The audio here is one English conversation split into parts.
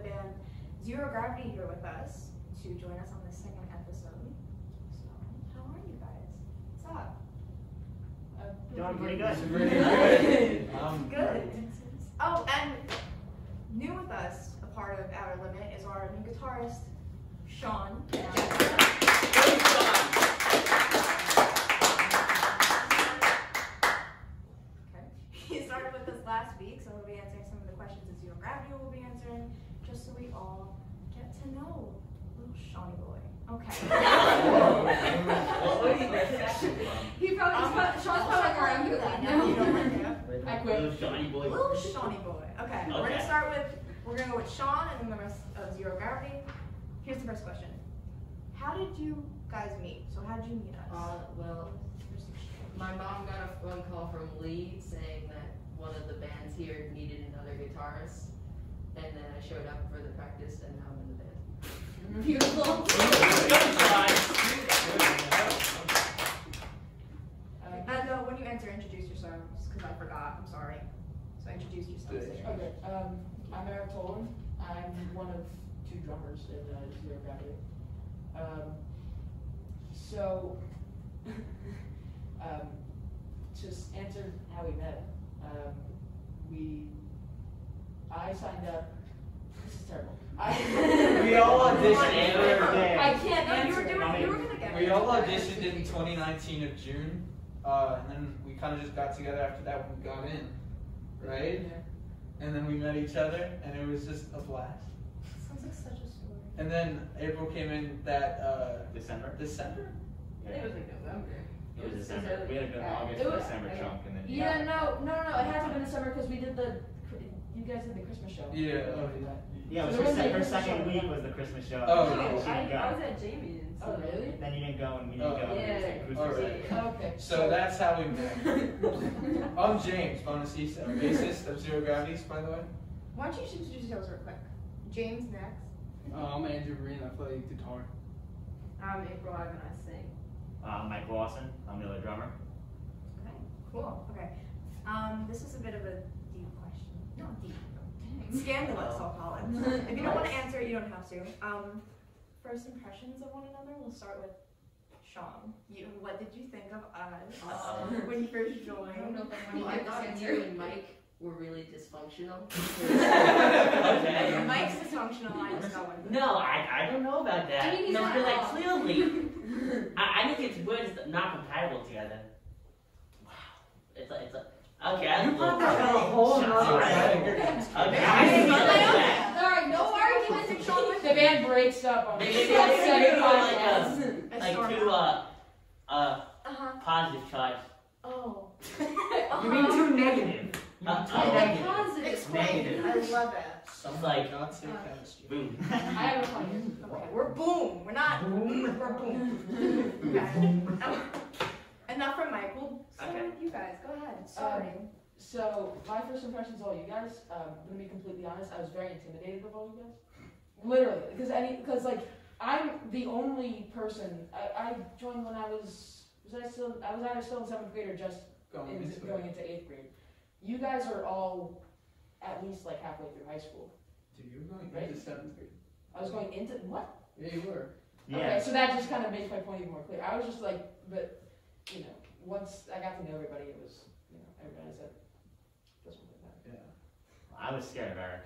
band Zero Gravity here with us to join us on this second episode. So, how are you guys? What's up? Doing pretty good. Good. Oh, and new with us, a part of Outer Limit, is our new guitarist, Sean. He started with us last week, so we'll be answering some of the questions that Zero Gravity will be answering, just so we all get to know little Shawnee boy. Okay. He probably, Sean's probably around you like, no, you don't like him. I quit. Little Shawnee boy. Little Shawnee boy. Okay, we're gonna start with, we're gonna go with Sean and then the rest of Zero Gravity. Here's the first question. How did you guys meet? So how did you meet us? Well, my mom got a phone call from Lee saying that one of the bands here needed another guitarist, and then I showed up for the practice, and now I'm in the band. Beautiful. And when you answer, introduce yourselves, because I forgot. I'm sorry. So introduce yourselves. Okay. I'm Eric Tolan. I'm one of two drummers in Zero Gravity. Just answer how we met. I signed up. This is terrible. We all auditioned for a day. I can't No, answer. you were gonna get We all auditioned in 2019 of June, and then we kind of just got together after that when we got in, right? Yeah. And then we met each other, and it was just a blast. Sounds like such a story. And then April came in that December? December? I think it was like November. It was December. We had a good August It to was- December chunk, and then Yeah, no. It had to have been December because we did you guys did the Christmas show. Yeah. Yeah, it was So there was her a Christmas second show. week was the Christmas show. Oh, and no. she didn't go. at Jamie's. Oh, really? Then you didn't go, and we Oh. didn't go. Yeah. It was All Christmas right. Eve. Okay. So that's how we met. I'm James Bonacisa, bassist of Zero Gravities, by the way. Why don't you just introduce yourselves real quick? James next. I'm Andrew Green. I play guitar. I'm April Ivan, I sing. Mike Lawson, I'm the other drummer. Okay, cool. Okay. This is a bit of a deep question. Not deep. Scandalous, I'll call it. If you don't want to answer, you don't have to. First impressions of one another. We'll start with Sean. What did you think of us when you first joined? I don't know if I want to answer. You and Mike were really dysfunctional. Okay. Mike's dysfunctional. I just got one. No, I don't know about that. I mean, he's no, not because wrong. clearly, I think it's we're just not compatible together. Wow, it's like okay. I'm a whole nother Okay, Sorry, no arguments in Sean. The band breaks up on Maybe the we second do podcast. like two positive charge. Oh. You mean too negative? Negative. Positive. Explain. Negative. I love it. It's like Not say chemistry. boom. I have a question. Okay, we're boom. We're not. We're boom. Okay. Enough from Mike. We'll start Okay. with you guys. Go ahead. Sorry. So my first impressions of all you guys, I'm gonna be completely honest, I was very intimidated of all you guys. Literally, because like I'm the only person. I joined when I was either still in 7th grade or just going into 8th grade. You guys are all at least like halfway through high school. Dude, you were going Right? into 7th grade. I was going into what? Yeah, you were. Okay, Yeah. so that just kind of makes my point even more clear. I was just like, but you know, once I got to know everybody, it was everybody said doesn't really matter. I was scared of Eric.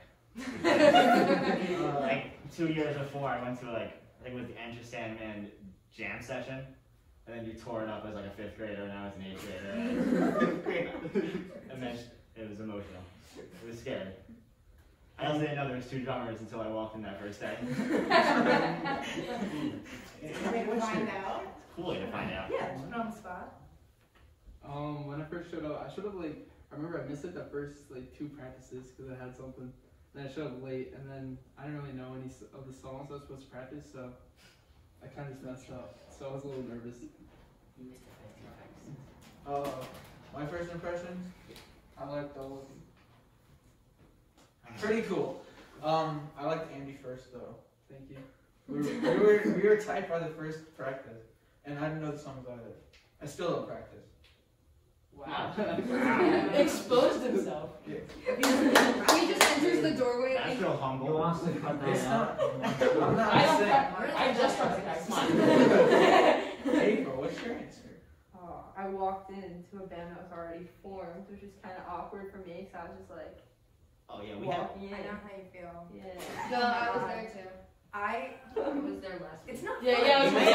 Like 2 years before, I went to I think it was the Enter Sandman jam session, and then you tore it up as like a 5th grader, and I was an 8th grader. And then it was emotional. It was scary. I also didn't know there was 2 drummers until I walked in that first day. Find out. Cool way to find out. Yeah, put on the spot. When I first showed up, I remember I missed the first 2 practices because I had something. Then I showed up late, and then I didn't really know any of the songs I was supposed to practice, so I kind of just messed up. So I was a little nervous. You missed the first two practices. My first impressions, I liked all of you. Pretty cool. I liked Andy first though. Thank you. We were tight by the first practice, and I didn't know the songs either. I still don't practice. Wow. Wow. Exposed himself. He just enters the doorway. That's real humble. He wants to cut that It's out. I'm not I don't saying. I just started practicing. April, what's your answer? I walked into a band that was already formed, which is kind of awkward for me, so I was just like Oh yeah, we have. walking in. I know how you feel. Yeah. No, I was there too. I was there last it's week. not Yeah, fun. yeah, I was I like-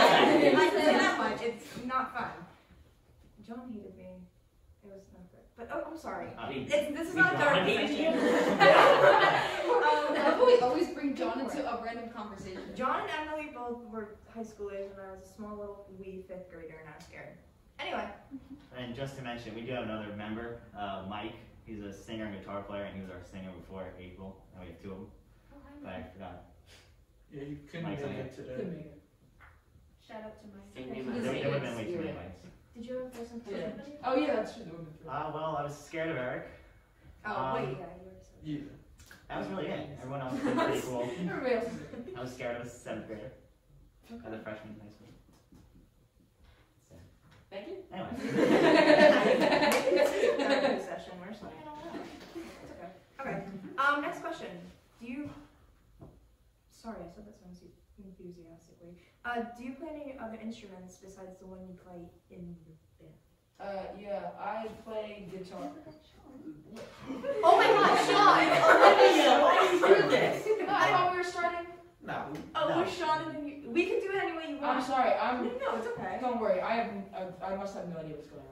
can say that much. It's not fun. John hated me. It was not good. But oh, I'm sorry. This is not a dark session. How about we always bring John into a random conversation? John and Emily both were high schoolers, and I was a small little wee fifth grader, and I was scared. Anyway, And just to mention, we do have another member, Mike. He's a singer and guitar player, and he was our singer before April. And we have two of them, but I forgot. Yeah, you couldn't Mike's make on it today. Couldn't make it. Shout out to Mike. Sing me There my would singing have been way too many experience. Mikes. did you have a person? Yeah. Oh yeah, that's true. There would've been three. Well, I was scared of Eric. Oh wait, yeah, you were so. Yeah. That was really it. Everyone else was pretty cool. Everybody else is good. I was scared of a seventh grader as a freshman in high school. So, Thank you. anyway. Therapy session. We're just like, I don't know. It's okay. Okay. Next question. Do you? Sorry, I said that so enthusiastically. Do you play any other instruments besides the one you play in your band? Yeah, I play guitar. Oh my God, Sean! Screw this. I thought we were starting. No. Oh, No. we're Sean, and then we can do it any way you I'm want. sorry. No, it's okay. Don't worry. I must have no idea what's going on.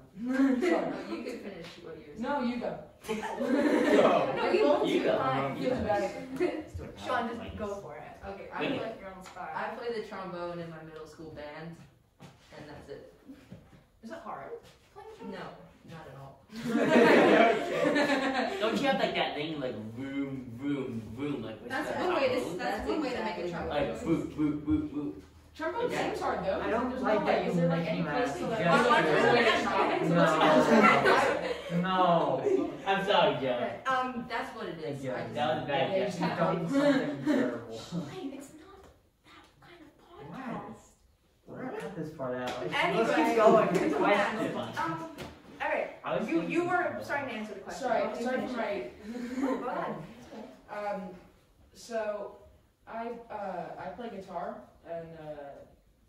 Sorry. No, you could finish what yours. No, you go. No, you won't You do go. fine. Feels bad. Sean, just go for it. Okay, I Wait. play, You're on the spot. I play the trombone in my middle school band, and that's it. Is it hard? No, not at all. Don't you have like that thing like vroom, vroom, vroom, like with That's the one way. trombone? That's one way to make a exactly trombone. Like whoop, whoop, whoop, whoop. Trombone Yeah. seems hard though. I don't There's like no that way. you Is there like any mention place that. to like? Yes. Why don't you Yeah. No. I'm sorry, Joe. Okay, That's what it is. Yeah. I just- That was a bad Yeah, guess. you You've done something terrible. Wait, it's not that kind of podcast. We're gonna cut this part out. Anyway, Let's keep going. it's a Question. mess. Alright, I was you were starting to answer the question. Sorry, Why don't you sorry finish for it? my. Go ahead. So I play guitar and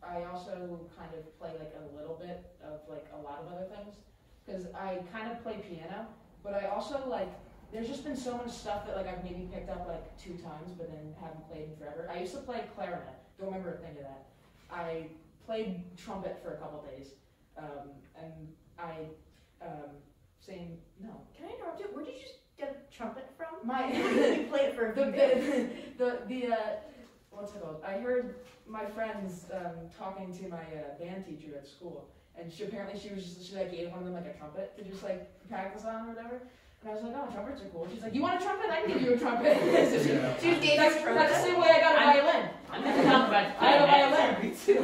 I also kind of play like a little bit of like a lot of other things because I kind of play piano, but I also like there's just been so much stuff that like I've maybe picked up like 2 times but then haven't played in forever. I used to play clarinet. Don't remember a thing of that. I played trumpet for a couple days, and I same no. Can I interrupt you? Where did you just get trumpet from? My You played it for a few days. the what's it called? I heard my friends talking to my band teacher at school, and she like gave one of them like a trumpet to just like practice on or whatever. And I was like, oh, trumpets are cool. She's like, you want a trumpet? I can give you a trumpet. So she gave me a That's trumpet. That's the same way I got a violin. I'm gonna talk about I have a violin. Me too.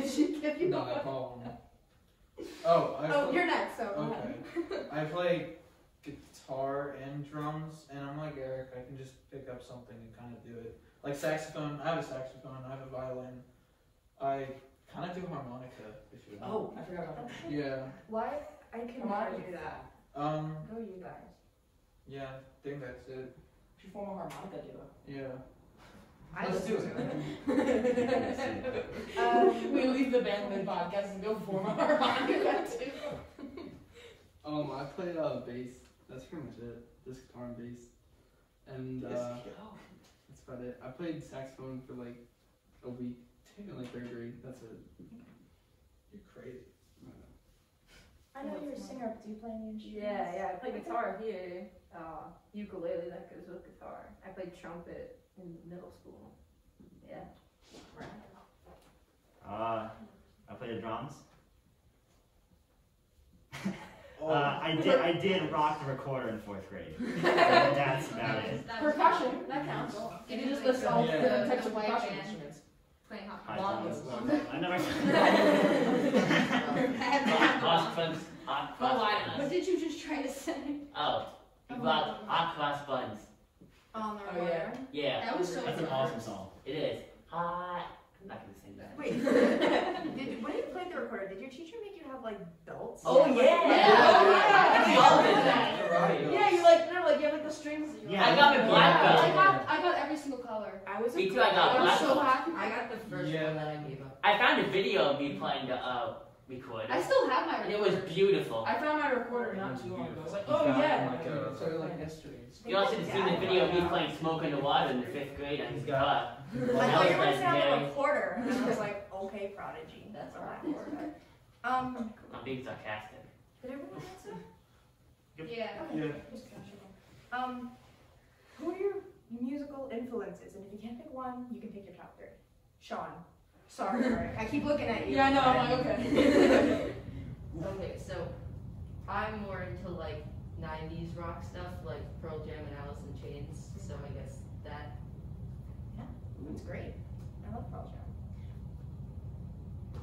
She gave you No, one. I call him. Oh, Oh, you're next, so go Okay. ahead. I play guitar and drums, and I'm like Eric. I can just pick up something and kind of do it. Like saxophone. I have a saxophone. I have a violin. I kind of do harmonica. If you want. Oh, I forgot about that. Yeah. Why? I can never do that. Go you guys. Yeah. I think that's it. She form a harmonica duo. Yeah. I Let's do listen it. to it. We leave the band mid podcast and go form a harmonica duo. I play bass. That's pretty much it. Just guitar and bass. And that's about it. I played saxophone for like a week in like 3rd grade. That's it. You're crazy. I know you're a singer, but do you play any instruments? Yeah, I play guitar here. Ukulele, that goes with guitar. I played trumpet in middle school. Yeah. I play the drums. Oh. I did rock the recorder in 4th grade. That's about it. Percussion, that counts. It You is just list all Yeah. different types of White percussion band. instruments. Playing hockey. I never. Hot buns. What did you just try to say? Oh, you got hot cross buns. On Oh, yeah. Yeah, That was so That's an good. awesome song. it is. Hot. I'm not gonna sing that. Wait. When you played the recorder, did your teacher make you have like belts? Oh yeah! Yeah. We all did that. Yeah, you like, no, like you have like the strings. That you Yeah, I got my black belt. I got every single color. I was. Me too, I got I was black so belt. happy. I got the first Yeah. one that I gave up. I found a video of me playing the recorder. I still have my And it was beautiful. I found my recorder not too long ago. I was like, oh You got yeah. like a- So like yesterday. You also should have seen the video of me playing Smoke in the Water in the 5th grade on his guitar. I That thought was you were gonna say on the legendary. recorder, and I was like, okay, Prodigy. That's a alright. recorder. I'm being sarcastic. Did everyone answer? Yeah. Okay. Yeah. Just casual. Who are your musical influences? And if you can't pick one, you can pick your top 3. Sean. Sorry, Eric. I keep looking at you. Yeah, I know. I'm like, okay. Okay, so I'm more into like 90s rock stuff, like Pearl Jam and Alice in Chains. So I guess that. That's great. I love Pearl Jam.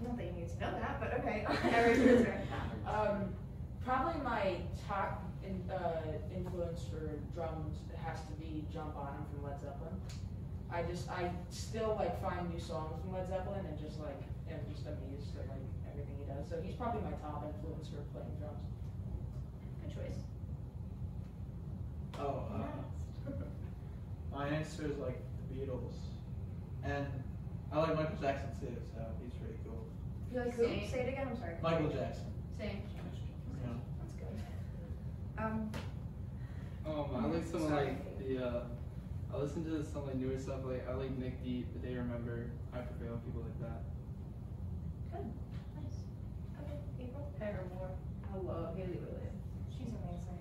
Not that you need to know that, but okay. Eric, your turn. Probably my top influence for drums has to be John Bonham from Led Zeppelin. I still like find new songs from Led Zeppelin and just like am just amazed at like everything he does. So he's probably my top influence for playing drums. Good choice. Oh, my answer is like the Beatles, and I like Michael Jackson too, so he's pretty cool. You like who? Same. Say it again. I'm sorry. Michael Jackson. Same. Yeah. That's good. I like some of like the I listen to some like newer stuff, like I like Nick Deep, The Day Remember, I Prevail, people like that. Good. Nice. Okay, April. Paramore. I love Haley Williams. She's amazing.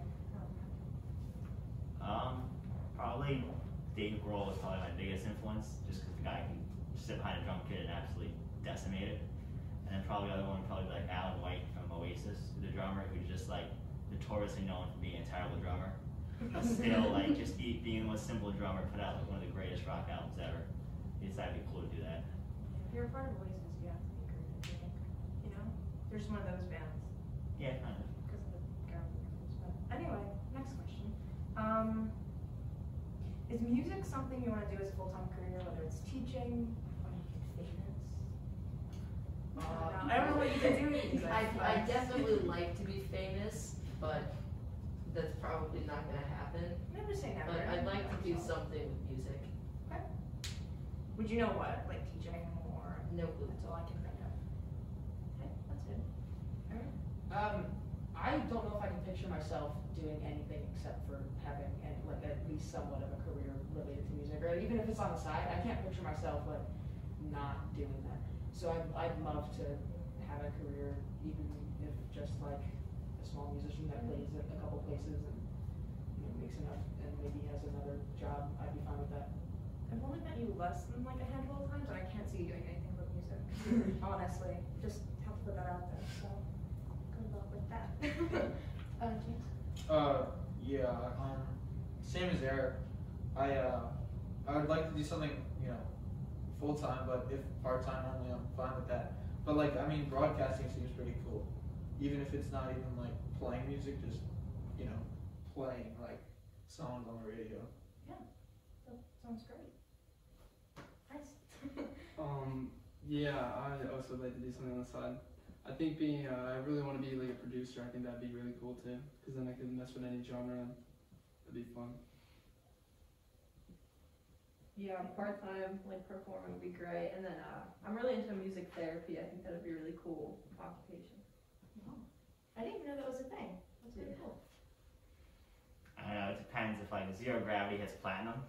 Probably Dave Grohl was probably my biggest influence, just because the guy can sit behind a drum kit and absolutely decimate it. And then probably the other one would probably be like Alan White from Oasis, the drummer, who's just like notoriously known for being a terrible drummer. But still, like, just being the most simple drummer, put out like one of the greatest rock albums ever. He decided it'd be cool to do that. If you're a part of Oasis, you have to be great, I think. You know? They're just one of those bands. Yeah, kind of. Because of the guitar players. But anyway, next question. Is music something you want to do as a full-time career, whether it's teaching, or you get famous? I don't know what you can do with these. I definitely like to be famous, but that's probably not gonna happen. Never say never. But I'd like to do something with music. Okay. Would you know what? Like teaching or? No clue. That's all I can think of. Okay, that's good. Alright. I don't know if I can picture myself doing anything except for having like at least somewhat of a career related to music, or even if it's on the side. I can't picture myself like not doing that. So I'd love to have a career, even if just like a small musician that plays at a couple places and makes enough and maybe has another job. I'd be fine with that. I've only met you less than like a handful of times, and I can't see you doing anything with music. Honestly, just have to put that out there. So good luck with that. James. Same as Eric. I would like to do something, full time, but if part time only, I'm fine with that. But like, I mean, broadcasting seems pretty cool, even if it's not even like playing music, just playing like songs on the radio. Yeah, that sounds great. Nice. Yeah, I also like to do something on the side. I think I really want to be like a producer. I think that'd be really cool too, because then I could mess with any genre and it'd be fun. Yeah, part-time, like performing would be great. And then I'm really into music therapy. I think that would be a really cool occupation. I didn't even know that was a thing. That's really cool. I don't know, it depends if like Zero Gravity hits platinum.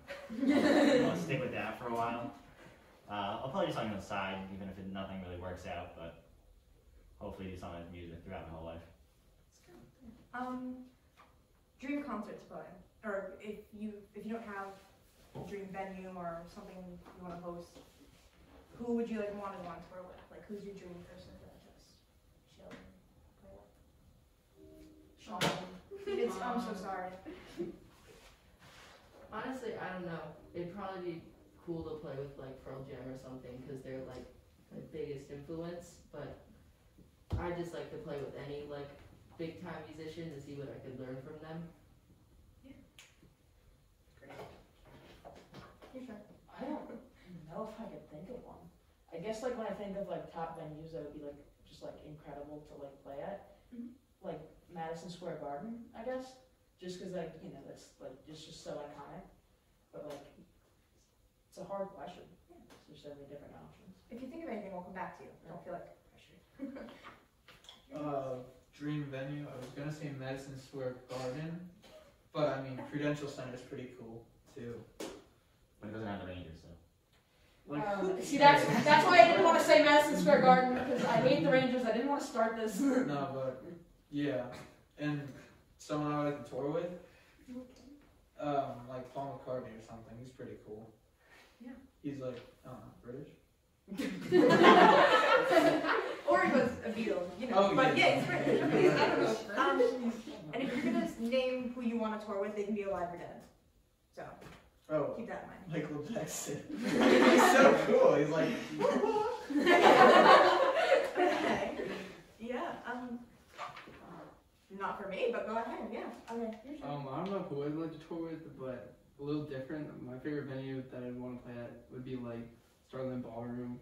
I'll stick with that for a while. I'll probably do something on the side, even if nothing really works out, but hopefully do something with music throughout my whole life. Dream concert to play, or if you don't have a dream venue or something you want to host, who would you like want to go on tour with? Like, who's your dream person to just chill and play with? Sean. I'm so sorry. Honestly, I don't know. It'd probably be cool to play with like Pearl Jam or something, because they're like my biggest influence. But I just like to play with any like big time musician to see what I could learn from them. Your turn. I don't know if I could think of one. I guess like when I think of like top venues that would be like just like incredible to like play at, like Madison Square Garden, I guess, just because like you know that's like it's just so iconic. But like it's a hard question. There's so many different options. If you think of anything, we'll come back to you. Don't feel like pressured. Dream venue. I was gonna say Madison Square Garden, but I mean Prudential Center is pretty cool too. But it doesn't have the Rangers, so. See, that's why I didn't want to say Madison Square Garden because I hate the Rangers. I didn't want to start this. No, but yeah, and someone I would like to tour with, like Paul McCartney or something. He's pretty cool. Yeah. He's like, British. Or he was a Beatle, you know. Oh, but yeah. yeah, it's British. I don't know. And if you're gonna name who you want to tour with, they can be alive or dead. So Oh, keep that in mind. Michael Jackson. He's so cool. He's like, Okay. Yeah. Not for me, but go ahead. Yeah. Okay. Your turn. I don't know who I'd like to tour with, but a little different. My favorite venue that I'd want to play at would be like Starland Ballroom,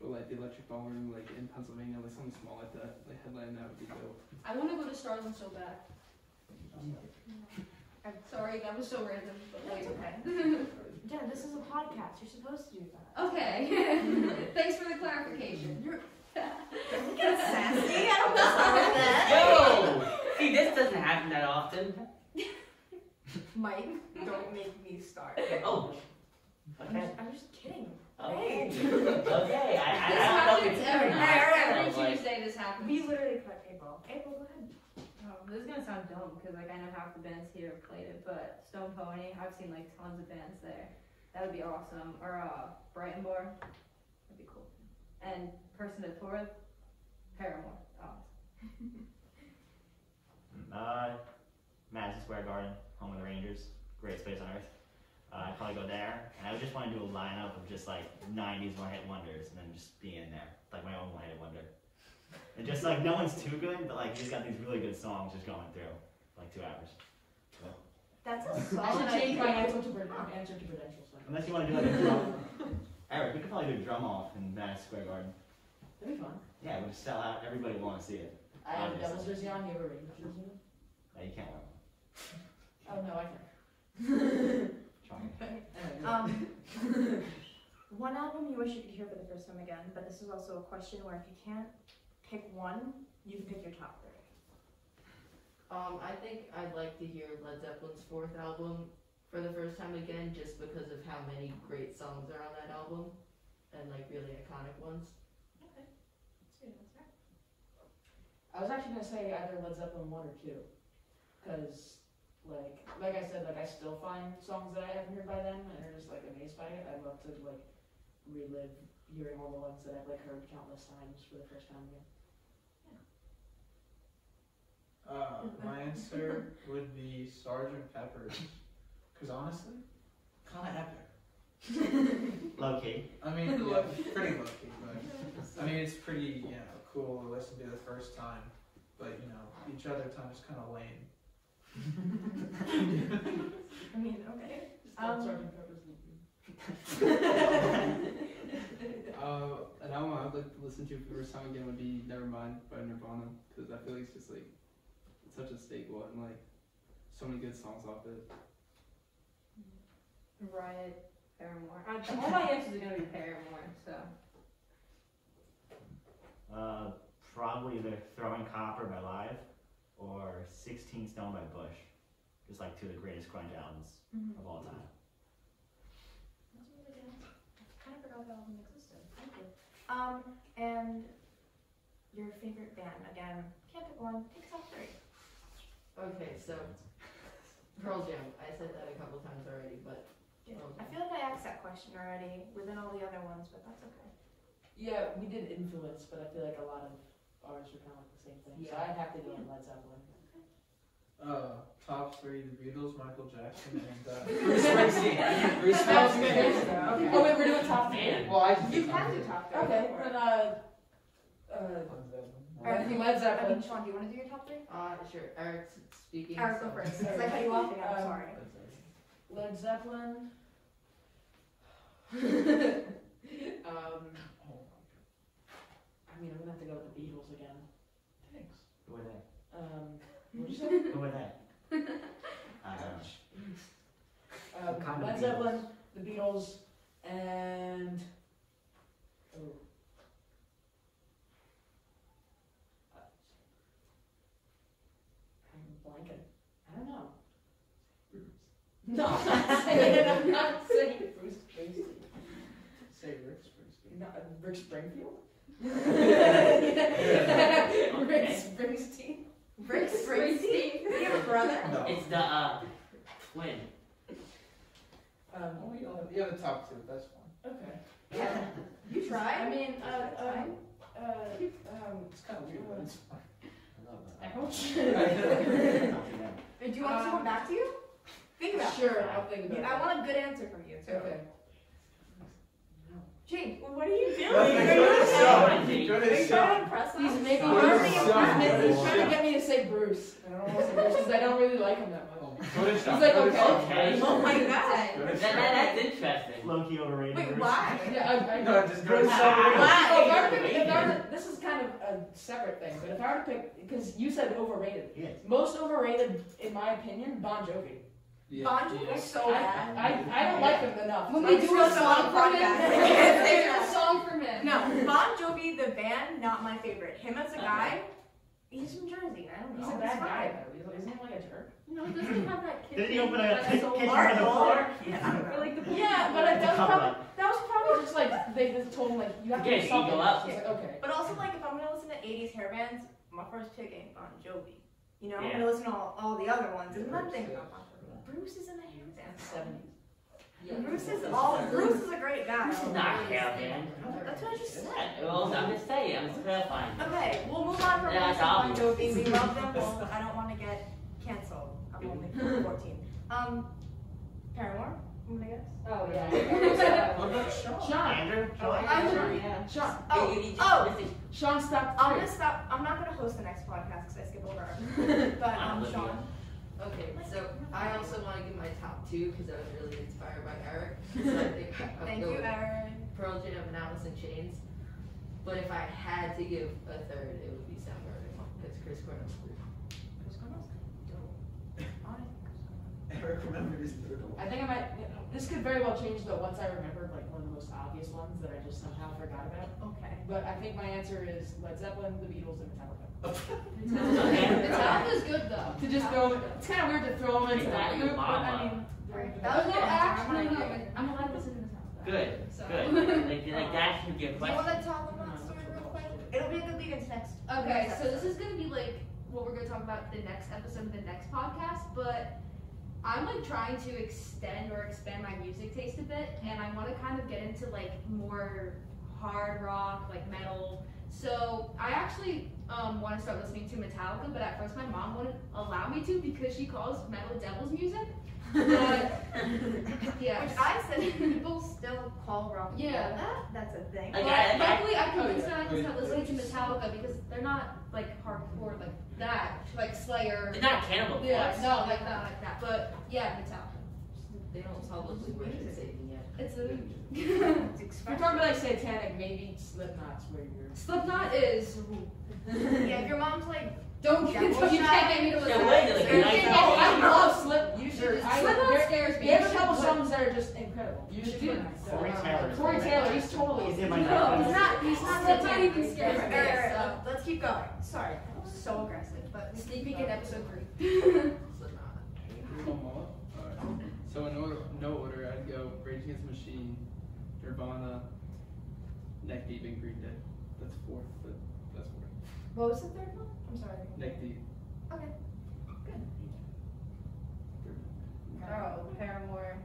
or like the Electric Ballroom, like in Pennsylvania, like something small like that. Like headline that would be dope. I want to go to Starland so bad. I'm sorry, that was so random, but That's like. okay. Jen, this is a podcast. You're supposed to do that. Okay. Thanks for the clarification. Don't get sassy. I don't know with that. Yo! See, this doesn't happen that often. Mike, don't make me start. Oh. Okay. I'm just kidding. Okay. Hey. Okay. I This don't know happens if every it's night. Alright, Every like- Tuesday this happens. We literally cut April. April, go ahead. This is gonna sound dumb because like I know half the bands here have played it, but Stone Pony, I've seen like tons of bands there. That would be awesome. Or Brighton Bar, that'd be cool. And person to tour with, Paramore. Madison Square Garden, home of the Rangers, greatest place on earth. I'd probably go there, and I would just want to do a lineup of just like 90s one-hit wonders, and then just be in there, like my own one-hit wonder. And just like no one's too good, but like he's got these really good songs just going through, like 2 hours. So, That's a I solid should change my idea. answer to Prudential Center. unless you want to do like a drum, Eric, we could probably do a drum off in Madison Square Garden. That'd be fun. Yeah, we'll just sell out. Everybody will want to see it. I have a Obviously. Devils jersey on. You have a Rangers jersey on? No, you can't wear one. Oh no, I can. Try it. One album you wish you could hear for the first time again, but this is also a question where if you can't pick one, you can pick your top 3. I think I'd like to hear Led Zeppelin's 4th album for the first time again, just because of how many great songs are on that album, and like really iconic ones. Okay. That's good. That's right. I was actually gonna say either Led Zeppelin 1 or 2, because like I said, like I still find songs that I haven't heard by them and are just like amazed by it. I'd love to like relive hearing all the ones that I've like heard countless times for the first time again. My answer would be Sgt. Pepper's, because honestly, kind of epic. Low key. I mean, yeah, pretty low key, but I mean it's pretty, cool to listen to the first time, but each other time is kind of lame. I mean, okay. Sgt. Pepper's. An album I would like to listen to for the first time again would be Nevermind by Nirvana, because I feel like it's just like it's such a staple and like so many good songs off it. Riot, Paramore. All my answers are gonna be Paramore, so. Probably either Throwing Copper by Live or 16 Stone by Bush. Just like 2 of the greatest grunge albums of all time. That's a really good answer. I kind of forgot that album existed. Thank you. And your favorite band? Again, can't pick one. Pick top 3. Okay, so Pearl Jam. I said that a couple times already, but Good. Okay. I feel like I asked that question already within all the other ones, but that's okay. Yeah, we did Influence, but I feel like a lot of ours are kind of like the same thing. So Yeah. I'd have to go with Led Zeppelin. Top 3: The Beatles, Michael Jackson, and Bruce Springsteen. Bruce That's Springsteen. good. Okay. Oh wait, we're doing top 3. Man. Well, I You can do top 3. Okay, Go for then it. I think Led I mean, Zeppelin. Sean, do you want to do your top 3? Sure. Eric's speaking. Eric, go so- first. Because I cut you off again. I'm sorry. Led Zeppelin. What'd you say? Who were they? I don't know. Kind of Led Beatles. Zeppelin, the Beatles, and I'm blanking. I don't know. No, I'm not saying it. I'm not saying Bruce Springsteen. Say Rick Springsteen. No, Rick Springfield. Okay. Rick Springsteen. Rick Springsteen? Does he have a brother? No. It's the twin. Oh, you have the top two. That's fine. Okay. Yeah. You I tried? mean, It's kind of weird, but it's fine. ouch. Do you want us to come back to you? Think about it. Sure, I'll think about it. I want a good answer from you, too. Okay. Jake, what are you doing? Go to Are Sean. you Go trying to to Sean. impress us? He's making Oh, he's so trying to get me to say Bruce. And I don't want to say Bruce because I don't really like him that much. Go to Sean. He's like, Go to okay. Sean. Okay. Oh my god. Go to Sean. That's interesting. Low-key overrated. Wait, Bruce. why? Yeah, I No, just go to Bruce. Sean. Why? Oh, if I were to pick, this is kind of a separate thing, but if I were to pick, because you said overrated. Yes. Most overrated, in my opinion, Bon Jovi. Yeah. Bon Jovi's so bad. I don't like him enough. When we I'm do so a song from him, podcast. we do a song from him. No, Bon Jovi, the band, not my favorite. Him as a guy, he's from Jersey. I don't know. He's a It's bad fine. guy though. Isn't he like a jerk? No, doesn't he have that kid? Did he open a kitchen Art with a Hall? floor? Yeah, I don't know. Or like the Yeah, but The that was cover probably up. just like they just told him like you have to Yeah, do you something. go up. It's like, okay. But also, like, if I'm gonna listen to 80s hair bands, my first pick ain't Bon Jovi. You know, I'm Yeah. gonna listen to all the other ones, and then think about Bon Jovi. Bruce is in a hair band. 70s. Bruce is a great guy. This is not a hair band. That's what I just said. Well, I'm just saying. I'm just clarifying. Okay, we'll move on from Yeah, Bruce it's and Bon obvious. Jovi. We love them. Well, I don't want to get canceled. I'm only 14. Paramore. I'm gonna guess. Oh yeah. What about Sean? Sean. Andrew? Sean. Oh, Sean stopped. I'm gonna stop. I'm not gonna host the next podcast because I skip over everything. But Sean. Okay, so I also want to give my top two because I was really inspired by Eric. So I think I'll Thank go you, with Aaron. Pearl Jam and Alice in Chains. But if I had to give a third, it would be Soundgarden. It's Chris Cornell's group. Eric remembered his third one. I think I might. This could very well change though once I remembered like one of the most obvious ones that I just somehow forgot about. Okay. But I think my answer is Led Zeppelin, the Beatles, and Metallica. Metallica's good though. To just throw, it's kind of weird to throw them into that group, but I mean, That was No, good. actually, I'm no. gonna- I'm allowed to listen to Metallica. Good. So. Good. Like that should be a Do you want question. to talk about story real quick? It'll be a good lead into next. Okay, next so this episode. is gonna be like what we're gonna talk about the next episode of the next podcast, but I'm like trying to extend or expand my music taste a bit, and I want to kind of get into like more hard rock, like metal. So I actually want to start listening to Metallica, but at first my mom wouldn't allow me to because she calls metal devil's music. But yeah, Which I said people still call rock and Yeah. roll that. That's a thing. Like, but I- luckily I convinced her I can start listening to Metallica because they're not like hardcore like that, like Slayer. It's not Cannibal Yeah, Corpse. no, like that. But yeah, Metallica. They don't publicly worship Satan yet. It's a if you're talking about like satanic, maybe Slipknot's where you're. Slipknot is. Yeah, if your mom's like, Don't Yeah, you well, can't get me to Yeah, listen. wait, like, You nice- can't Oh, get I me. love Slip. You should. Slipknot scares me. They have a You couple should songs that are just incredible. You should do Corey Taylor. Corey Taylor, he's totally. He's in my no, top he's not. He's not. Slipknot satanic. even scares me, Alright, so. let's keep going. Sorry, that was so aggressive, but Sneak peek in episode 3. Slipknot. Alright. So in no order, I'd go Rage Against the Machine, Nirvana, Neck Deep, and Green Day. That's four, but that's four. what was the third one? I'm sorry. Neck Deep. Okay. Oh, Paramore.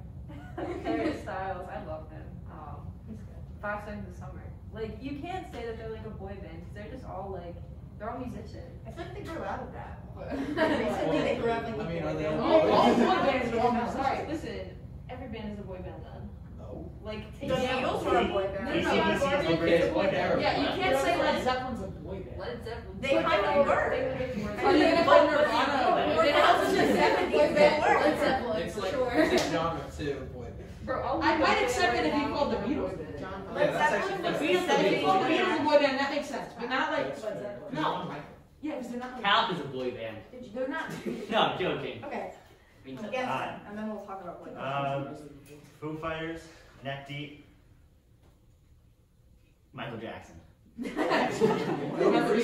Harry Styles, I love him. Oh, he's good. 5 Seconds of Summer. Like, you can't say that they're like a boy band because they're just all like, they're all musicians. I feel like they grew out of that. Recently, they grew up like. I mean, are they All boy bands are all Sorry, musicians. listen, every band is a boy band then. No. Like, The take Beatles were a boy band. No, AC/DC no, is the no, greatest boy band. Yeah, you can't say Led Zeppelin's a boy band. Led Zeppelin. They kind of were. They literally were. Are you gonna call Nirvana? We're not just 70s, they were. Led Zeppelin, It's for like sure. it's a genre too, boy band. Bro, I'll I leave might it accept there it if you right called the now. Beatles a band. John Yeah, Led that's Zeppelin actually was The Beatles the are If you called the 70s. Beatles a boy band, that makes sense, but not like Led Zeppelin. No. Yeah, because they're not. Like, Calp is a boy band. they're not. No, I'm joking. Okay. I mean, Against them, and then we'll talk about what. Foo Fighters, Neck Deep, Michael Jackson. Remember,